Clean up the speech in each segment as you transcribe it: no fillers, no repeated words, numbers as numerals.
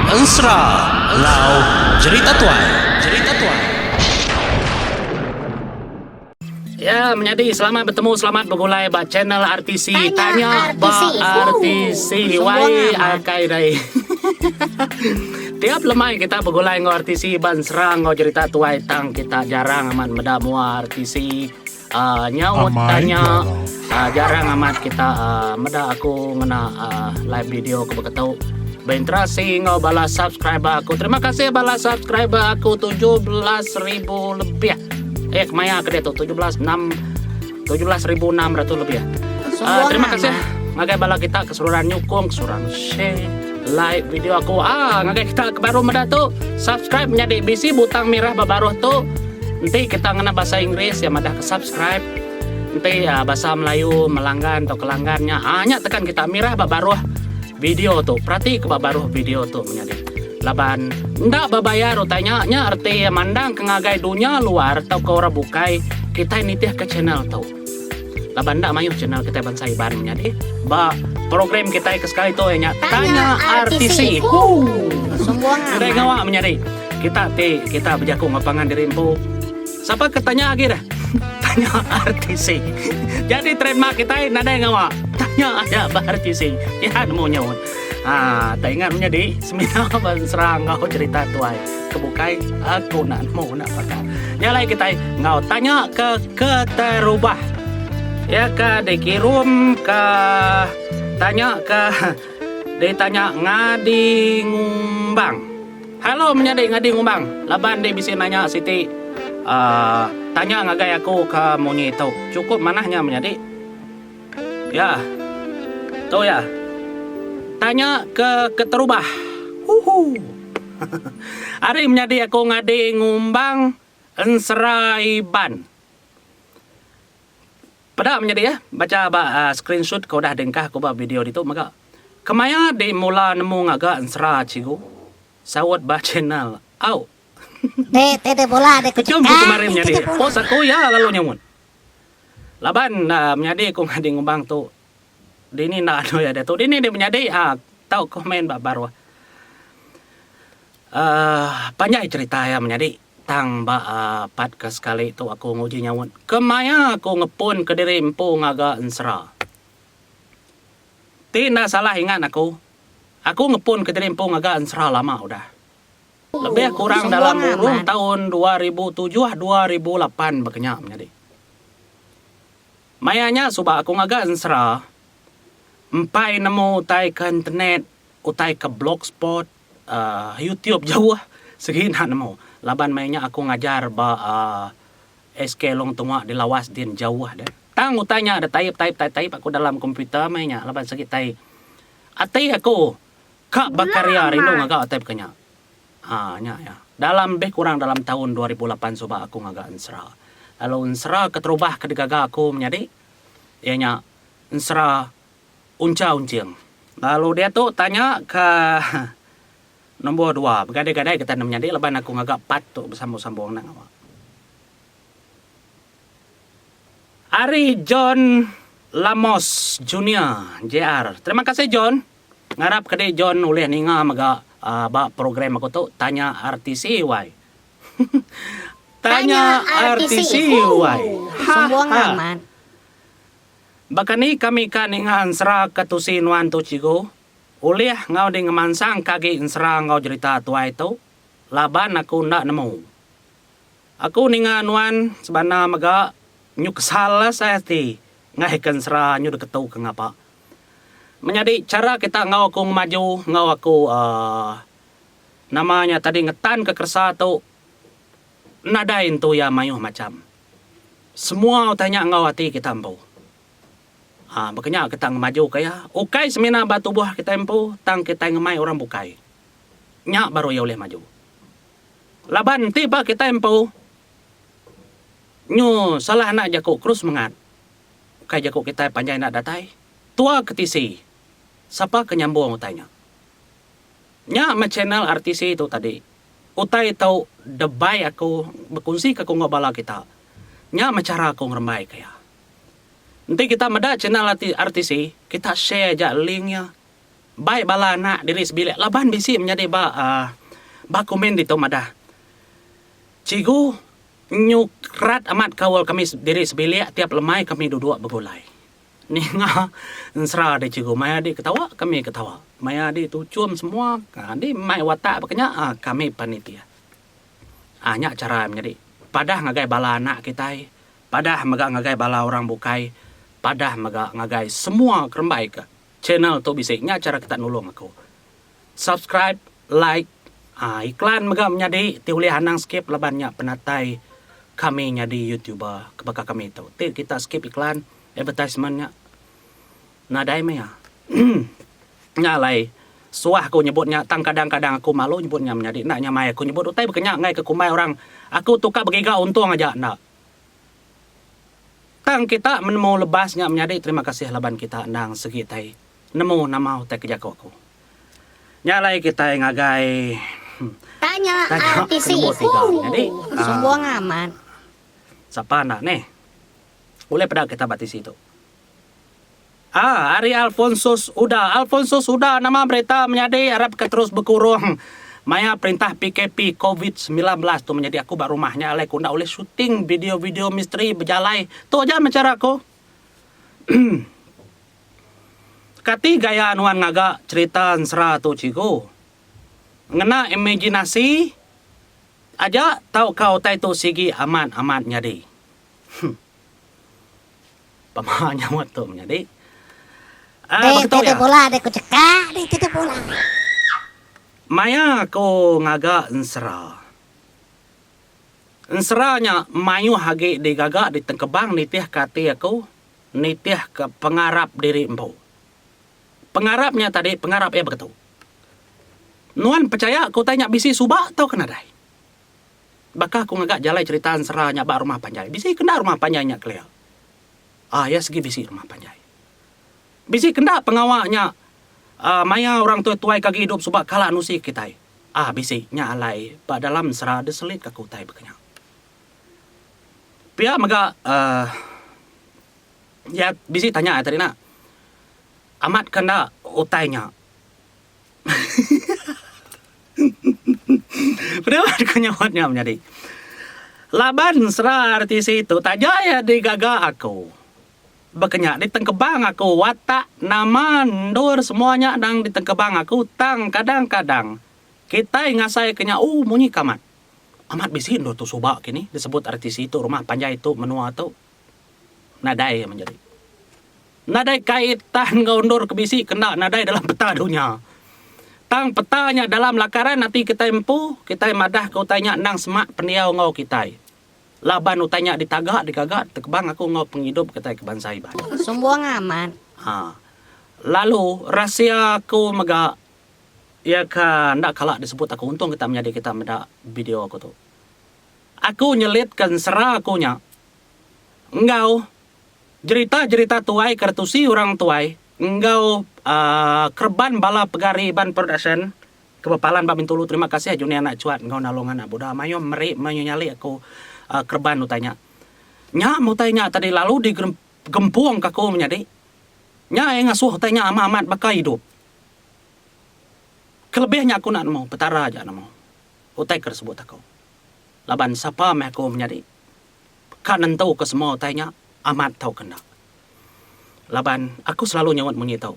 Ensra Lau Cerita Tuai. Ya, menjadi selamat bertemu, selamat bergulai bak channel RTC. Tanya bak RTC. Wai akai dai. Tiap lemai kita bergulai ngau RTC ban serang ngau cerita tuai tang kita jarang amat medamua RTC. Nyaut tanya jarang amat kita meda aku ngena live video aku berketau berinteraksi ngau balas subscriber aku. Terima kasih balas subscriber aku 17.000 lebih. Kemaya ke dia tu 17.600 lebih ya. Terima kasih ngagai bala kita keseluruhan nyukung, keseluruhan share, like video aku. Ngagai kita baru meda tu subscribe menjadi bisi butang merah babaruh tu. Nanti kita ngena bahasa Inggris ya madah ke subscribe. Nanti bahasa Melayu melanggan atau kelanggannya hanya tekan kita merah babaruh video tu. Perhati ke babaruh video tu menjadi laban ndak babayar tanya nya arti mandang ke ngagai dunia luar atau ke orang bukai kita ini teh ke channel tau laban ndak mayuh channel kita ban saiban jadi ba program kita ke sekali tu nya tanya RTC sembuangan udah ngawa menjadi kita berjaku ngapangan diri empu siapa ketanya lagi dah tanya RTC jadi trademark kita nada yang ngawa tanya ada RTC ya mau nyawon. Tak ingat menjadi seminar ban serang ngau cerita tuai kebukai aku nak mau nak pakai nyalai kita ngau tanya ke terubah ya ke dikirim ke tanya ke ditanya ngadi ngumbang halo menjadi ngadi ngumbang laban dia bisa nanya Siti tanya ngagai aku ke monyi tau cukup manahnya menjadi ya tau ya tanya ke terubah. Hari menjadi aku ngadi ngumbang ensraiban. Pada menjadi ya baca screenshot kau dah dengkah kau video itu maka kemaya di mula nemu ngaga ensra cigu sawat ba channel au. Tete bola de kecum kemarin menjadi post aku ya lalu nyamun. Laban menjadi aku ngadi ngumbang tu Dini nak ada ya tu. Dini dia menjadi tahu komen baru. Banyak cerita ya menjadi tang podcast kali tu aku nguji nyawun. Kemaya aku ngepun ke diri empu ngaga ensra. Tina salah ingat aku. Aku ngepun ke diri empu ngaga ensra lama udah. Lebih kurang dalam urung tahun 2007 2008 bekenya menjadi. Mayanya subah aku ngaga ensra. Empai nemu utai ke internet, utai ke blogspot, YouTube jauh segi nak nemu. Laban mainnya aku ngajar SK long tengah di lawas din jauh dah. Tang utanya ada type aku dalam komputer mainnya laban segi type. Atai aku kak bakarya rindu ngagak type kenya. Nya ya. Dalam kurang dalam tahun 2008 coba aku ngagak ensra. Lalu ensra keterubah kedegaga aku menjadi ianya ensra unca-uncing. Lalu dia tu tanya ke nombor 2. Bergadai-gadai kita menjadi leban aku ngagak pat tu bersambung-sambung nak awak. Ari John Lamos Junior JR. Terima kasih John. Ngarap kede John ulih ninga maga program aku tu tanya RTC why. Tanya RTC why. Sembuang aman. Bakani kami kaningan sera katusin wan tu cigo. Ulih ngau ding mansang kagi insra ngau cerita tua itu. Laban aku ndak nemu. Aku ningan wan sebana maga nyuk salah saya ti. Ngai kan sera nyu deketau ke ngapa. Menjadi cara kita ngau aku maju ngau aku namanya tadi ngetan ke kersa tu. Nadain tu ya mayuh macam. Semua tanya ngau hati kita empu. Makanya kita maju kaya ukai semina batu buah kita empu tang kita ngemai orang bukai nyak baru ya oleh maju laban tiba kita empu nyu salah nak jaku krus mengat kai jaku kita panjang nak datai tua ketisi siapa kenyambung utainya nyak ma channel RTC itu tadi utai tau debai aku berkongsi ke aku ngobala kita nyak ma cara aku ngerembai kaya. Nanti kita meda channel RTC, kita share aja linknya. baik bala nak diri sebilik laban bisi menjadi ba komen dito madah. Cigu nyukrat amat kawal kami diri sebilik tiap lemai kami duduk bergulai. Ni ngah ensra de cigu maya di ketawa kami ketawa. Maya di tucum semua. Di mai watak bekenya kami panitia. Hanya cara menjadi padah ngagai bala anak kita. Padah maga ngagai bala orang bukai. Padah maga ngagai semua kerembai ke channel tu bisiknya cara kita nulung aku. Subscribe, like, iklan maga menjadi tiuli hanang skip labannya penatai kami nyadi YouTuber kebaka kami tu. Kita skip iklan advertisementnya. Nadai maya. Nyalai suah aku nyebutnya tang kadang-kadang aku malu nyebutnya menjadi nak nyamai aku nyebut utai bekenya ngai ke kumai orang aku tukar begiga untung aja nak. Tang kita menemu lebasnya menjadi terima kasih laban kita nang segi tai. Nemu nama utai kerja aku. Nyalai kita ngagai Tanya artis Jadi semua ngaman. Siapa nak nih? Boleh pada kita batis itu. Ari Alfonso sudah nama berita menjadi Arab ke terus berkurung. Maya perintah PKP COVID-19 tu menjadi aku bak rumahnya alai ku nak oleh syuting video-video misteri berjalai. Tu aja mencara aku. Kati gaya anuan ngaga cerita ensra tu ciku. Ngena imajinasi aja tahu kau tai tu sigi aman nyadi. Pamanya waktu menjadi. Tete bola de ku cekak di tete bola. Maya ko ngaga ensra. Ensranya mayu hage di gaga di tengkebang nitih kati aku nitih ke pengarap diri empu. Pengarapnya tadi pengarap begitu. Nuan percaya aku tanya bisi subak tau kena dai. Bakal aku ngagak jalai cerita ensranya bak rumah panjai. Bisi kena rumah panjainya clear. Ya segi bisi rumah panjai. Bisi kena pengawaknya maya orang tua-tuai kaki hidup subak kala nusi kita. Bisi nya alai ba dalam sera deselit ka kutai bekenya. Pia maga ya bisi tanya tadi nak. Amat kena utainya. Berapa kenyawatnya menjadi. Laban sera artis itu tak jaya digaga aku. Bekenya di tengkebang aku watak nama ndur semuanya dang di tengkebang aku tang kadang-kadang kita ngasai kenya munyi kamat amat bisi ndur tu subak kini disebut artis itu rumah panjai itu menua tu nadai menjadi nadai kaitan ndur ke bisi kena nadai dalam peta dunia tang petanya dalam lakaran nanti kita empu kita madah kau tanya nang semak peniau ngau kita laban utanya ditagak digagak tekebang aku ngau penghidup kita ke bangsa iban. Semua ngaman. Lalu rahasia aku mega ya kan ndak kalah disebut aku untung kita menjadi kita meda video aku tu. Aku nyelitkan sera akunya. Engkau cerita tuai kartusi orang tuai. Engkau kerban bala pegari ban production kebepalan Pak Bintulu terima kasih Juni anak cuat engkau nalongan anak budak mayo meri mayo nyali aku kerban utanya. Nya mau tanya tadi lalu di gempuang kaku menjadi. Nya yang ngasuh tanya amat bakal hidup. Kelebihnya aku nak mau petara aja nak mau. Utai tersebut aku. Laban siapa aku menjadi. Kan tahu ke semua tanya amat tahu kena. Laban aku selalu nyawat munyi tahu.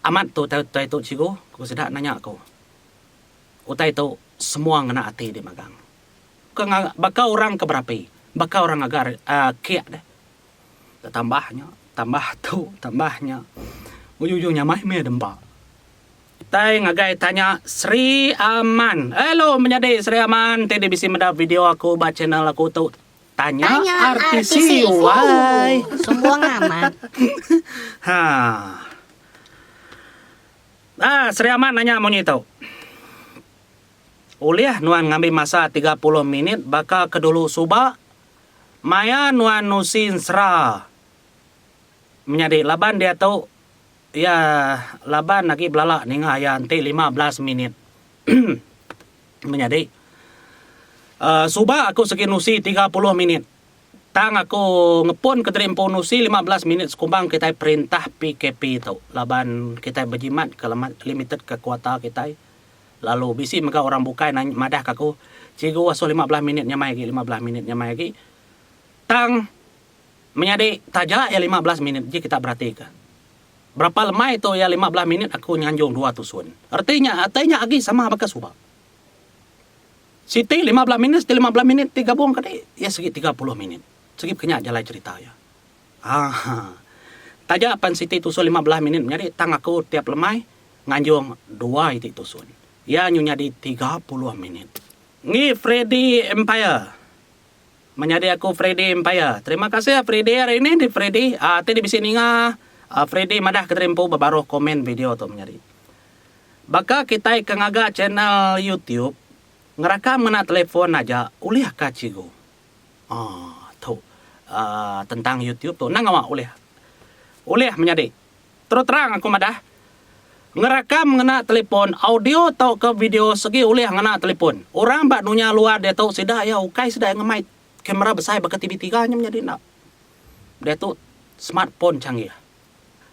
Amat tu tahu tu ciku aku sedap nanya aku. Utai tu semua ngena hati di magang. Bakal orang keberapi, bakal orang agar kiak deh. Tambahnya. Ujung-ujungnya mah demba. Tai ngagai tanya Sri Aman. Halo menjadi Sri Aman. Tadi bisa mendapat video aku baca channel aku tu. Tanya artis why. Semua ngaman. Sri Aman nanya mau nyitau. Uliah nuan ngambil masa 30 minit bakal kedulu subak. Maya nuan nusin sera. Menjadi laban dia tahu. Ya laban lagi belalak ni ngayan 15 menit. Menjadi. Subak aku sekinusi 30 menit. Tang aku ngepon ke Dream Ponusi 15 minit sekumbang kita perintah PKP tau. Laban kita berjimat ke limited ke kuota kita. Lalu bisi mereka orang bukai nanya madah aku. Cikgu waso 15 minit nyamai lagi 15 minit nyamai lagi. Tang menyadi tajak ya 15 minit je kita perhatikan. Berapa lemah itu ya 15 menit aku nyanjung 2 tusun. Artinya lagi sama bekas subak. Siti 15 menit, 15 menit digabung kali ya segi 30 menit. Segi kenyak jalan cerita ya. Tajak pan Siti tusun 15 menit menjadi tang aku tiap lemai nganjung 2 itu tusun. Ya nyunya di 30 menit. Ni Freddy Empire. Menjadi aku Freddy Empire. Terima kasih ya Freddy hari ini di Freddy. Tadi di sini Freddy madah keterempu babaruh komen video tu menjadi. Baka kita kengaga channel YouTube ngerakam mena telefon aja uliah ka cigu. Tu tentang YouTube tu nang awak uliah menjadi. Terus terang aku madah ngerakam ngena telepon audio atau ke video segi uliah ngena telepon. Orang bak nunya luar dia tahu sidah ya ukai sidah ngemai kamera besar baka TV3 nya menjadi nak. Dia tu smartphone canggih.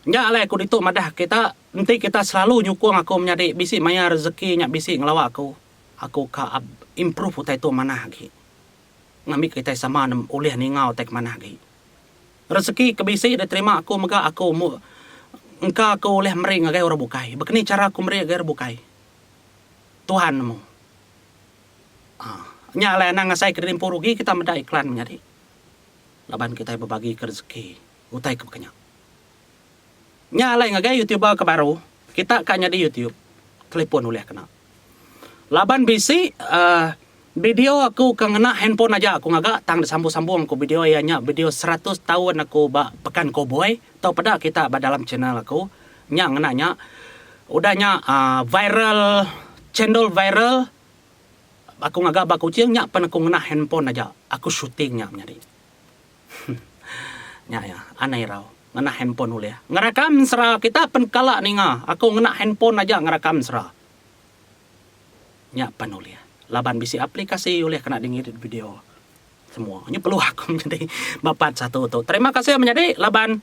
Nya alai aku ditu madah kita nanti kita selalu nyukung aku menjadi bisi maya rezeki nya bisi ngelawak aku. Aku ka improve utai tu manah lagi. Ngambil kita sama oleh ningau tek manah lagi. Rezeki ke bisi dia terima aku maka aku engkau aku oleh mering agai orang bukai. Begini cara aku mering agai orang bukai. Tuhanmu. Nya alai nang ngasai kerimpu rugi kita meda iklan menjadi. Laban kita berbagi ke rezeki utai ke kenyak. Nyalai ngagai YouTuber ke baru. Kita kanya di YouTube. Telepon oleh kena. Laban bisi video aku kena handphone aja aku ngaga tang disambung-sambung aku video ianya video 100 tahun aku pekan cowboy tau pada kita dalam channel aku nya ngenanya udahnya viral channel viral aku ngaga baku cieng nya pan aku ngena handphone aja aku syutingnya menjadi. Nya ya anai raw. Ngena handphone oleh. Ngerakam serah kita penkala ninga. Aku ngena handphone aja ngerakam serah. Nya pan oleh. Laban bisi aplikasi oleh kena dengerin video. Semua. Ini perlu aku menjadi bapat satu tu. Terima kasih menjadi laban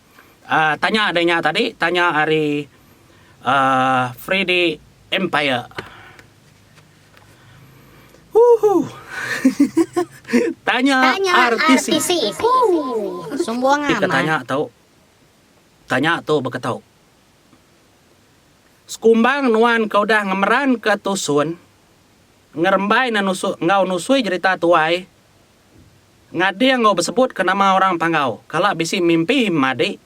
tanya adanya tadi. Tanya hari Freddy Empire. Tanya artis. Sumbuang Kita tanya tahu. Tanya tu berkatau. Sekumbang nuan kau dah ngemeran ke tusun. Ngerembai na ngau nusui cerita tuai. Ngadi yang ngau bersebut ke nama orang panggau. Kalau bisi mimpi madi.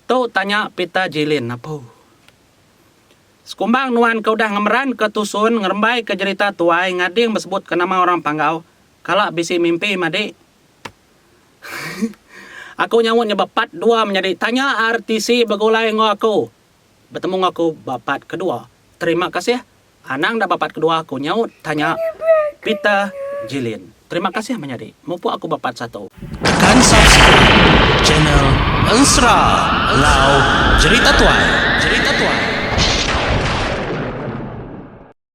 Tu tanya pita jilin apa. Sekumbang nuan kau dah ngemeran ke tusun. Ngerembai ke cerita tuai. Ngadi yang bersebut ke nama orang panggau. Kalau bisi mimpi madi. Aku nyawutnya bapat dua menjadi tanya RTC begulai ngo aku. Bertemu aku bapat kedua. Terima kasih. Anang dah bapat kedua aku nyaut tanya Pita Jilin. Terima kasih menjadi. Mumpuk aku bapat satu. Tekan subscribe channel Ensra Lau Cerita Tuai.